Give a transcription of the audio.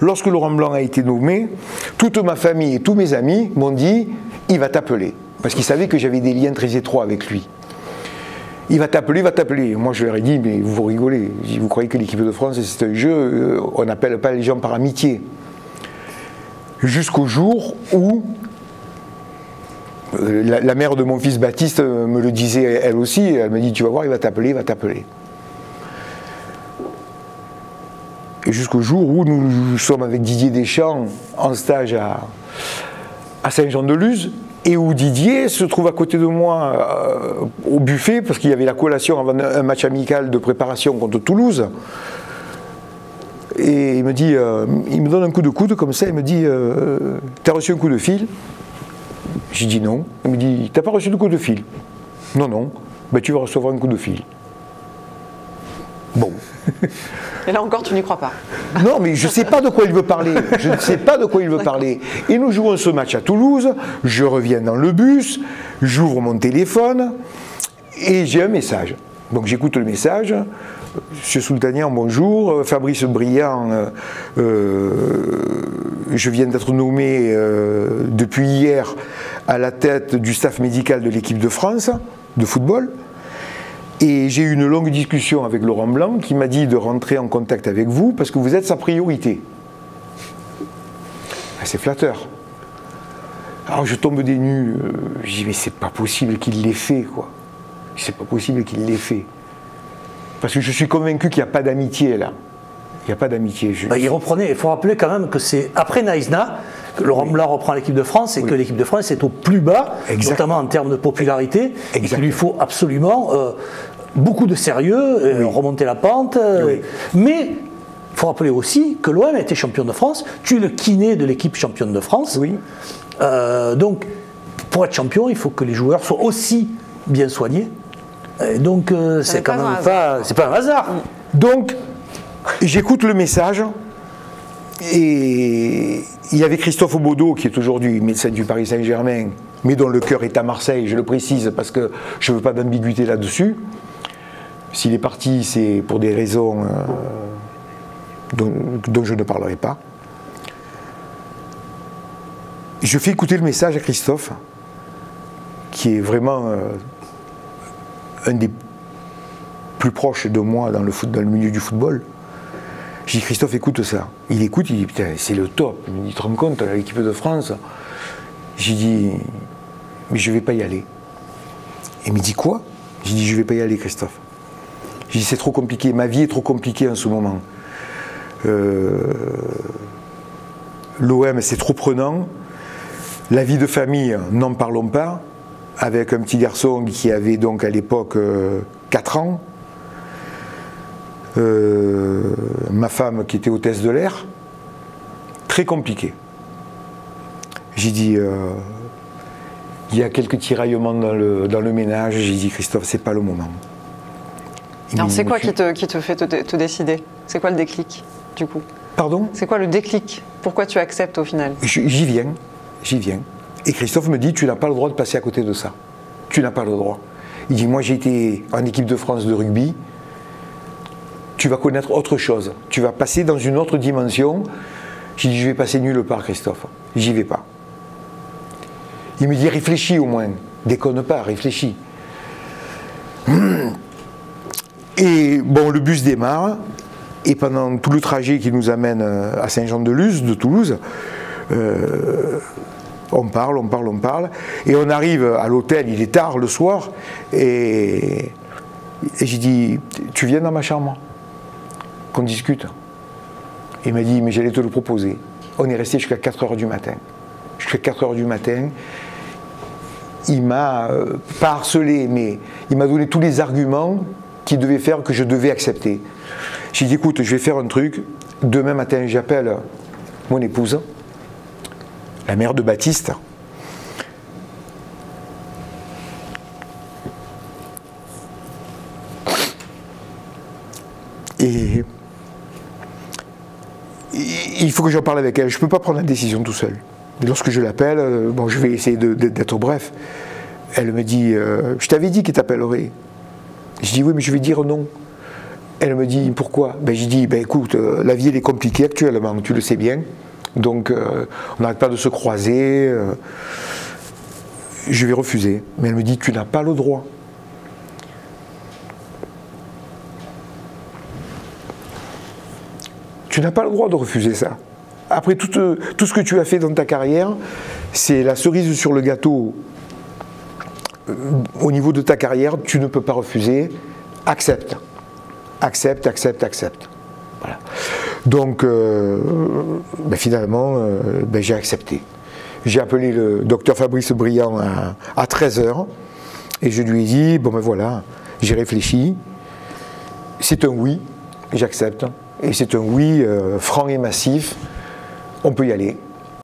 lorsque Laurent Blanc a été nommé, toute ma famille et tous mes amis m'ont dit « il va t'appeler ». Parce qu'ils savaient que j'avais des liens très étroits avec lui. Il va t'appeler, il va t'appeler. Moi, je leur ai dit, mais vous rigolez. Vous croyez que l'équipe de France, c'est un jeu, on n'appelle pas les gens par amitié. Jusqu'au jour où la mère de mon fils Baptiste me le disait elle aussi. Elle me dit, tu vas voir, il va t'appeler, il va t'appeler. Et jusqu'au jour où nous sommes avec Didier Deschamps en stage à Saint-Jean-de-Luz. Et où Didier se trouve à côté de moi au buffet, parce qu'il y avait la collation avant un match amical de préparation contre Toulouse. Et il me dit, il me donne un coup de coude comme ça, il me dit, t'as reçu un coup de fil? J'ai dit non. Il me dit, t'as pas reçu de coup de fil? Non, non. Ben, tu vas recevoir un coup de fil. Bon. Et là encore, tu n'y crois pas. Non, mais je ne sais pas de quoi il veut parler. Je ne sais pas de quoi il veut parler. Et nous jouons ce match à Toulouse, je reviens dans le bus, j'ouvre mon téléphone et j'ai un message. Donc j'écoute le message. Monsieur Soultanian, bonjour. Fabrice Briand, je viens d'être nommé depuis hier à la tête du staff médical de l'équipe de France de football. Et j'ai eu une longue discussion avec Laurent Blanc qui m'a dit de rentrer en contact avec vous parce que vous êtes sa priorité. C'est flatteur. Alors je tombe des nues, je dis mais c'est pas possible qu'il l'ait fait quoi. C'est pas possible qu'il l'ait fait. Parce que je suis convaincu qu'il n'y a pas d'amitié là. Il n'y a pas d'amitié. Il reprenait, il faut rappeler quand même que c'est après Naïsna que Laurent Blanc reprend l'équipe de France et que l'équipe de France est au plus bas, notamment en termes de popularité, et qu'il lui faut absolument beaucoup de sérieux, remonter la pente. Mais il faut rappeler aussi que l'OM a été champion de France, tu es le kiné de l'équipe championne de France. Donc pour être champion, il faut que les joueurs soient aussi bien soignés. Et donc c'est quand même pas, c'est pas un hasard. Donc j'écoute le message et il y avait Christophe Aubodo qui est aujourd'hui médecin du Paris Saint-Germain, mais dont le cœur est à Marseille, je le précise parce que je ne veux pas d'ambiguïté là-dessus. S'il est parti, c'est pour des raisons dont je ne parlerai pas. Je fais écouter le message à Christophe, qui est vraiment un des plus proches de moi dans le milieu du football. J'ai dit, Christophe, écoute ça. Il écoute, il dit, putain, c'est le top. Il me dit, tu te rends compte, l'équipe de France. J'ai dit, mais je ne vais pas y aller. Il me dit, quoi? J'ai dit, je ne vais pas y aller, Christophe. J'ai dit, c'est trop compliqué, ma vie est trop compliquée en ce moment. L'OM, c'est trop prenant. La vie de famille, n'en parlons pas. Avec un petit garçon qui avait donc à l'époque 4 ans. Ma femme qui était hôtesse de l'air, très compliqué. J'ai dit, il y a quelques tiraillements dans le ménage, j'ai dit, Christophe, c'est pas le moment. Alors c'est quoi qui te fait te décider? C'est quoi le déclic du coup? Pardon? C'est quoi le déclic? Pourquoi tu acceptes au final? J'y viens. Et Christophe me dit, tu n'as pas le droit de passer à côté de ça. Tu n'as pas le droit. Il dit, moi j'ai été en équipe de France de rugby, tu vas connaître autre chose. Tu vas passer dans une autre dimension. J'ai dit, je vais passer nulle part, Christophe. J'y vais pas. Il me dit, réfléchis au moins. Déconne pas, réfléchis. Et bon, le bus démarre. Et pendant tout le trajet qui nous amène à Saint-Jean-de-Luz, de Toulouse, on parle. Et on arrive à l'hôtel, il est tard le soir. Et j'ai dit, tu viens dans ma chambre qu'on discute. Il m'a dit, mais j'allais te le proposer. On est resté jusqu'à 4 h du matin. Jusqu'à 4 h du matin, il m'a pas harcelé, mais il m'a donné tous les arguments qui devaient faire que je devais accepter. J'ai dit, écoute, je vais faire un truc. Demain matin, j'appelle mon épouse, la mère de Baptiste. Et il faut que j'en parle avec elle. Je ne peux pas prendre la décision tout seul. Et lorsque je l'appelle, bon, je vais essayer d'être bref. Elle me dit, je t'avais dit qu'il t'appellerait. Je dis, oui, mais je vais dire non. Elle me dit, pourquoi? Ben, j'ai dit, ben, écoute, la vie elle est compliquée actuellement, tu le sais bien. Donc, on n'arrête pas de se croiser. Je vais refuser. Mais elle me dit, tu n'as pas le droit. Tu n'as pas le droit de refuser ça. Après tout ce que tu as fait dans ta carrière, c'est la cerise sur le gâteau. Au niveau de ta carrière, tu ne peux pas refuser. Accepte. Accepte, accepte, accepte. Voilà. Donc, ben finalement, ben j'ai accepté. J'ai appelé le docteur Fabrice Briand à 13h et je lui ai dit, bon ben voilà, j'ai réfléchi, c'est un oui, j'accepte. Et c'est un oui franc et massif, on peut y aller.